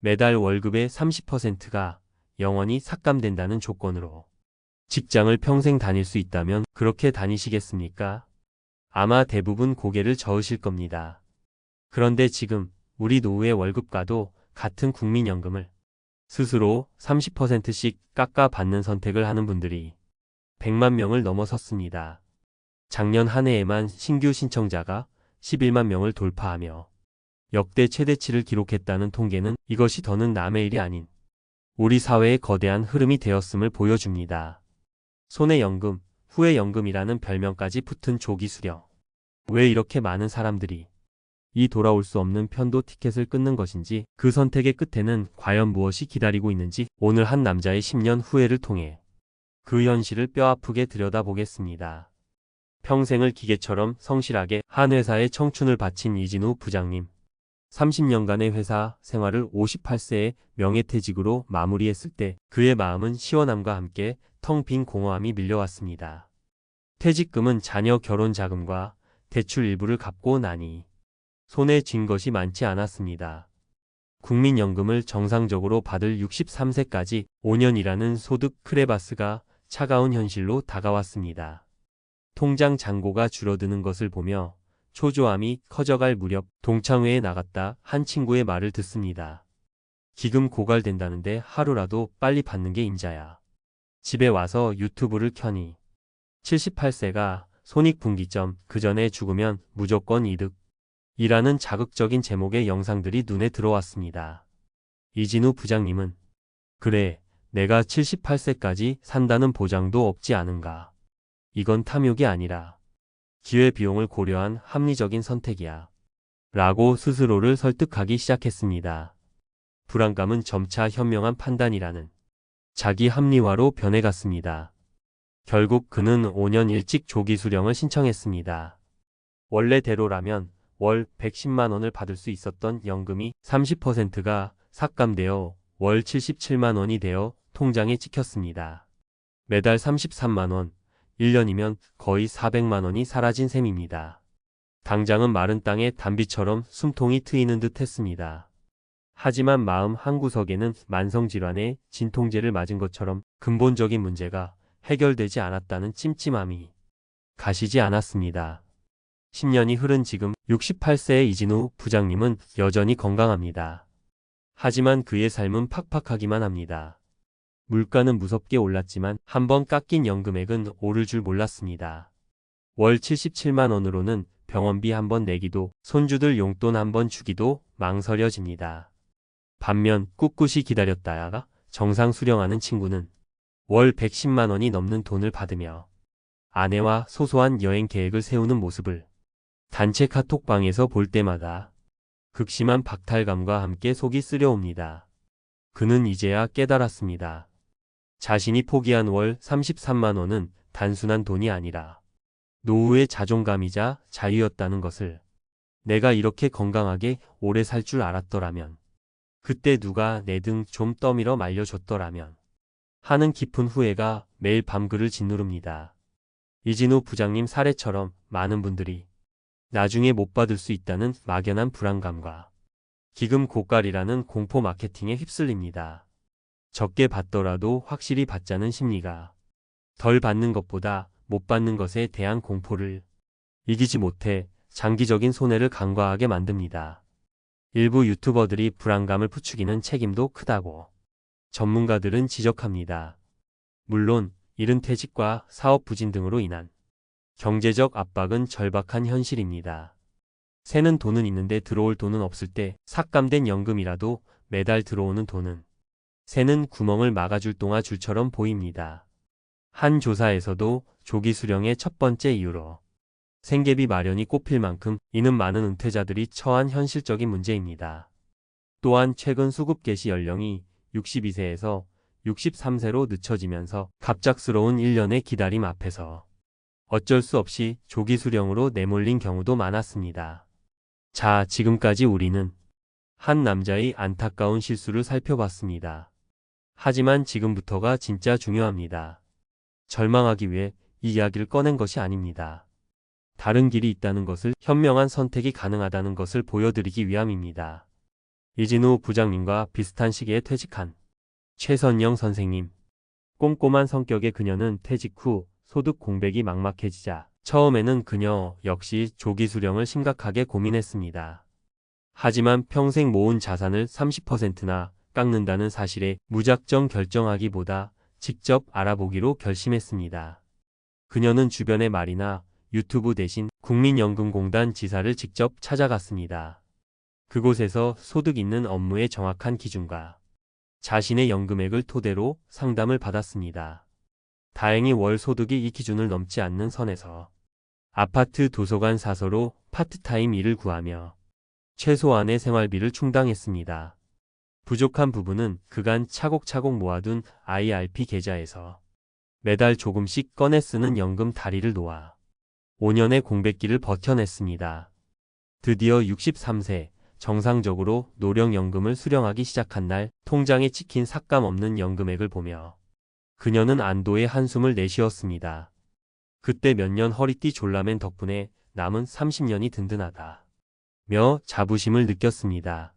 매달 월급의 30%가 영원히 삭감된다는 조건으로 직장을 평생 다닐 수 있다면 그렇게 다니시겠습니까? 아마 대부분 고개를 저으실 겁니다. 그런데 지금 우리 노후의 월급과도 같은 국민연금을 스스로 30%씩 깎아받는 선택을 하는 분들이 100만 명을 넘어섰습니다. 작년 한 해에만 신규 신청자가 11만 명을 돌파하며 역대 최대치를 기록했다는 통계는 이것이 더는 남의 일이 아닌 우리 사회의 거대한 흐름이 되었음을 보여줍니다. 손해 연금, 후회 연금이라는 별명까지 붙은 조기 수령. 왜 이렇게 많은 사람들이 이 돌아올 수 없는 편도 티켓을 끊는 것인지, 그 선택의 끝에는 과연 무엇이 기다리고 있는지 오늘 한 남자의 10년 후회를 통해 그 현실을 뼈아프게 들여다보겠습니다. 평생을 기계처럼 성실하게 한 회사에 청춘을 바친 이진우 부장님. 30년간의 회사 생활을 58세의 명예퇴직으로 마무리했을 때 그의 마음은 시원함과 함께 텅 빈 공허함이 밀려왔습니다. 퇴직금은 자녀 결혼 자금과 대출 일부를 갚고 나니 손에 쥔 것이 많지 않았습니다. 국민연금을 정상적으로 받을 63세까지 5년이라는 소득 크레바스가 차가운 현실로 다가왔습니다. 통장 잔고가 줄어드는 것을 보며 초조함이 커져갈 무렵 동창회에 나갔다 한 친구의 말을 듣습니다. 기금 고갈된다는데 하루라도 빨리 받는 게 임자야. 집에 와서 유튜브를 켜니 78세가 손익분기점, 그 전에 죽으면 무조건 이득 이라는 자극적인 제목의 영상들이 눈에 들어왔습니다. 이진우 부장님은 그래, 내가 78세까지 산다는 보장도 없지 않은가. 이건 탐욕이 아니라 기회비용을 고려한 합리적인 선택이야. 라고 스스로를 설득하기 시작했습니다. 불안감은 점차 현명한 판단이라는 자기 합리화로 변해갔습니다. 결국 그는 5년 일찍 조기 수령을 신청했습니다. 원래대로라면 월 110만 원을 받을 수 있었던 연금이 30%가 삭감되어 월 77만 원이 되어 통장에 찍혔습니다. 매달 33만 원, 1년이면 거의 400만 원이 사라진 셈입니다. 당장은 마른 땅에 단비처럼 숨통이 트이는 듯 했습니다. 하지만 마음 한구석에는 만성질환에 진통제를 맞은 것처럼 근본적인 문제가 해결되지 않았다는 찜찜함이 가시지 않았습니다. 10년이 흐른 지금 68세의 이진우 부장님은 여전히 건강합니다. 하지만 그의 삶은 팍팍하기만 합니다. 물가는 무섭게 올랐지만 한번 깎인 연금액은 오를 줄 몰랐습니다. 월 77만 원으로는 병원비 한번 내기도, 손주들 용돈 한번 주기도 망설여집니다. 반면 꿋꿋이 기다렸다가 정상 수령하는 친구는 월 110만 원이 넘는 돈을 받으며 아내와 소소한 여행 계획을 세우는 모습을 단체 카톡방에서 볼 때마다 극심한 박탈감과 함께 속이 쓰려옵니다. 그는 이제야 깨달았습니다. 자신이 포기한 월 33만 원은 단순한 돈이 아니라 노후의 자존감이자 자유였다는 것을. 내가 이렇게 건강하게 오래 살 줄 알았더라면, 그때 누가 내 등 좀 떠밀어 말려줬더라면 하는 깊은 후회가 매일 밤글을 짓누릅니다. 이진우 부장님 사례처럼 많은 분들이 나중에 못 받을 수 있다는 막연한 불안감과 기금 고갈이라는 공포 마케팅에 휩쓸립니다. 적게 받더라도 확실히 받자는 심리가 덜 받는 것보다 못 받는 것에 대한 공포를 이기지 못해 장기적인 손해를 간과하게 만듭니다. 일부 유튜버들이 불안감을 부추기는 책임도 크다고 전문가들은 지적합니다. 물론 이른 퇴직과 사업 부진 등으로 인한 경제적 압박은 절박한 현실입니다. 새는 돈은 있는데 들어올 돈은 없을 때 삭감된 연금이라도 매달 들어오는 돈은 새는 구멍을 막아줄 동아줄처럼 보입니다. 한 조사에서도 조기 수령의 첫 번째 이유로 생계비 마련이 꼽힐 만큼 이는 많은 은퇴자들이 처한 현실적인 문제입니다. 또한 최근 수급 개시 연령이 62세에서 63세로 늦춰지면서 갑작스러운 1년의 기다림 앞에서 어쩔 수 없이 조기 수령으로 내몰린 경우도 많았습니다. 자, 지금까지 우리는 한 남자의 안타까운 실수를 살펴봤습니다. 하지만 지금부터가 진짜 중요합니다. 절망하기 위해 이 이야기를 꺼낸 것이 아닙니다. 다른 길이 있다는 것을, 현명한 선택이 가능하다는 것을 보여드리기 위함입니다. 이진우 부장님과 비슷한 시기에 퇴직한 최선영 선생님. 꼼꼼한 성격의 그녀는 퇴직 후 소득 공백이 막막해지자 처음에는 그녀 역시 조기 수령을 심각하게 고민했습니다. 하지만 평생 모은 자산을 30%나 깎는다는 사실에 무작정 결정하기보다 직접 알아보기로 결심했습니다. 그녀는 주변의 말이나 유튜브 대신 국민연금공단 지사를 직접 찾아갔습니다. 그곳에서 소득 있는 업무의 정확한 기준과 자신의 연금액을 토대로 상담을 받았습니다. 다행히 월 소득이 이 기준을 넘지 않는 선에서 아파트 도서관 사서로 파트타임 일을 구하며 최소한의 생활비를 충당했습니다. 부족한 부분은 그간 차곡차곡 모아둔 IRP 계좌에서 매달 조금씩 꺼내 쓰는 연금 다리를 놓아 5년의 공백기를 버텨냈습니다. 드디어 63세 정상적으로 노령연금을 수령하기 시작한 날 통장에 찍힌 삭감 없는 연금액을 보며 그녀는 안도의 한숨을 내쉬었습니다. 그때 몇 년 허리띠 졸라맨 덕분에 남은 30년이 든든하다 며 자부심을 느꼈습니다.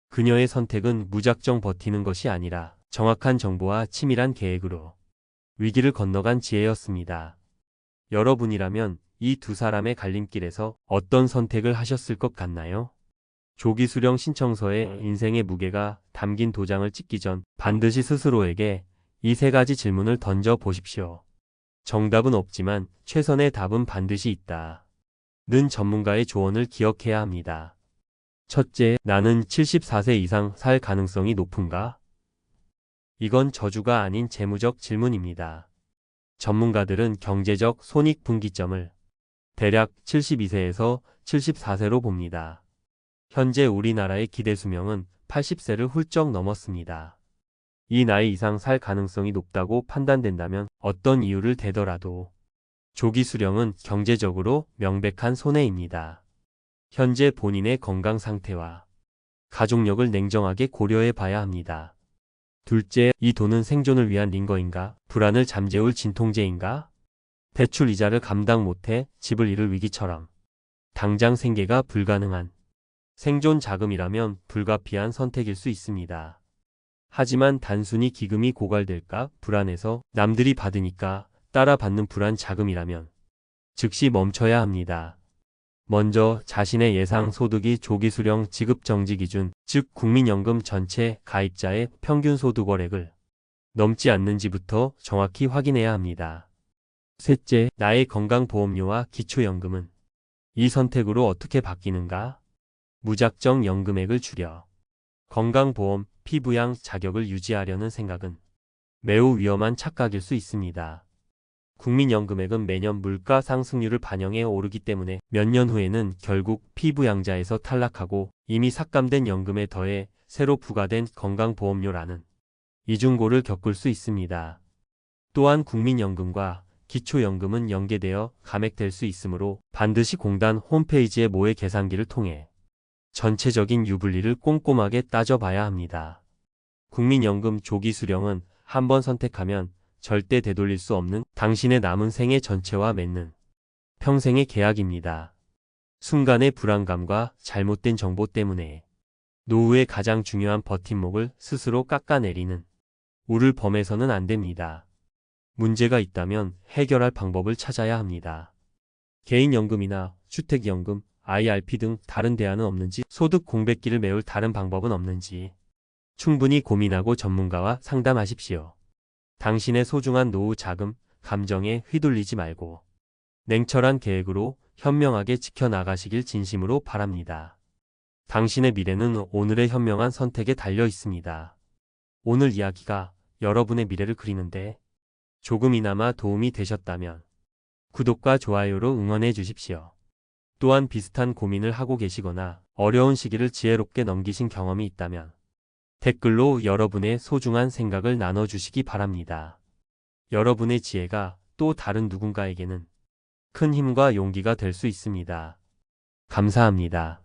그녀의 선택은 무작정 버티는 것이 아니라 정확한 정보와 치밀한 계획으로 위기를 건너간 지혜였습니다. 여러분이라면 이 두 사람의 갈림길에서 어떤 선택을 하셨을 것 같나요? 조기 수령 신청서에 인생의 무게가 담긴 도장을 찍기 전 반드시 스스로에게 이 세 가지 질문을 던져 보십시오. 정답은 없지만 최선의 답은 반드시 있다. 는 전문가의 조언을 기억해야 합니다. 첫째, 나는 74세 이상 살 가능성이 높은가? 이건 저주가 아닌 재무적 질문입니다. 전문가들은 경제적 손익분기점을 대략 72세에서 74세로 봅니다. 현재 우리나라의 기대 수명은 80세를 훌쩍 넘었습니다. 이 나이 이상 살 가능성이 높다고 판단된다면 어떤 이유를 대더라도 조기 수령은 경제적으로 명백한 손해입니다. 현재 본인의 건강 상태와 가족력을 냉정하게 고려해 봐야 합니다. 둘째, 이 돈은 생존을 위한 링거인가? 불안을 잠재울 진통제인가? 대출 이자를 감당 못해 집을 잃을 위기처럼 당장 생계가 불가능한 생존 자금이라면 불가피한 선택일 수 있습니다. 하지만 단순히 기금이 고갈될까 불안해서 남들이 받으니까 따라 받는 불안 자금이라면 즉시 멈춰야 합니다. 먼저 자신의 예상 소득이 조기 수령 지급 정지 기준, 즉 국민연금 전체 가입자의 평균 소득월액을 넘지 않는지부터 정확히 확인해야 합니다. 셋째, 나의 건강보험료와 기초연금은 이 선택으로 어떻게 바뀌는가? 무작정 연금액을 줄여 건강보험, 피부양 자격을 유지하려는 생각은 매우 위험한 착각일 수 있습니다. 국민연금액은 매년 물가 상승률을 반영해 오르기 때문에 몇 년 후에는 결국 피부양자에서 탈락하고 이미 삭감된 연금에 더해 새로 부과된 건강보험료라는 이중고를 겪을 수 있습니다. 또한 국민연금과 기초연금은 연계되어 감액될 수 있으므로 반드시 공단 홈페이지의 모의 계산기를 통해 전체적인 유불리를 꼼꼼하게 따져봐야 합니다. 국민연금 조기 수령은 한번 선택하면 절대 되돌릴 수 없는 당신의 남은 생애 전체와 맺는 평생의 계약입니다. 순간의 불안감과 잘못된 정보 때문에 노후의 가장 중요한 버팀목을 스스로 깎아내리는 우를 범해서는 안 됩니다. 문제가 있다면 해결할 방법을 찾아야 합니다. 개인연금이나 주택연금, IRP 등 다른 대안은 없는지, 소득 공백기를 메울 다른 방법은 없는지 충분히 고민하고 전문가와 상담하십시오. 당신의 소중한 노후 자금, 감정에 휘둘리지 말고 냉철한 계획으로 현명하게 지켜나가시길 진심으로 바랍니다. 당신의 미래는 오늘의 현명한 선택에 달려 있습니다. 오늘 이야기가 여러분의 미래를 그리는데 조금이나마 도움이 되셨다면 구독과 좋아요로 응원해 주십시오. 또한 비슷한 고민을 하고 계시거나 어려운 시기를 지혜롭게 넘기신 경험이 있다면 댓글로 여러분의 소중한 생각을 나눠주시기 바랍니다. 여러분의 지혜가 또 다른 누군가에게는 큰 힘과 용기가 될 수 있습니다. 감사합니다.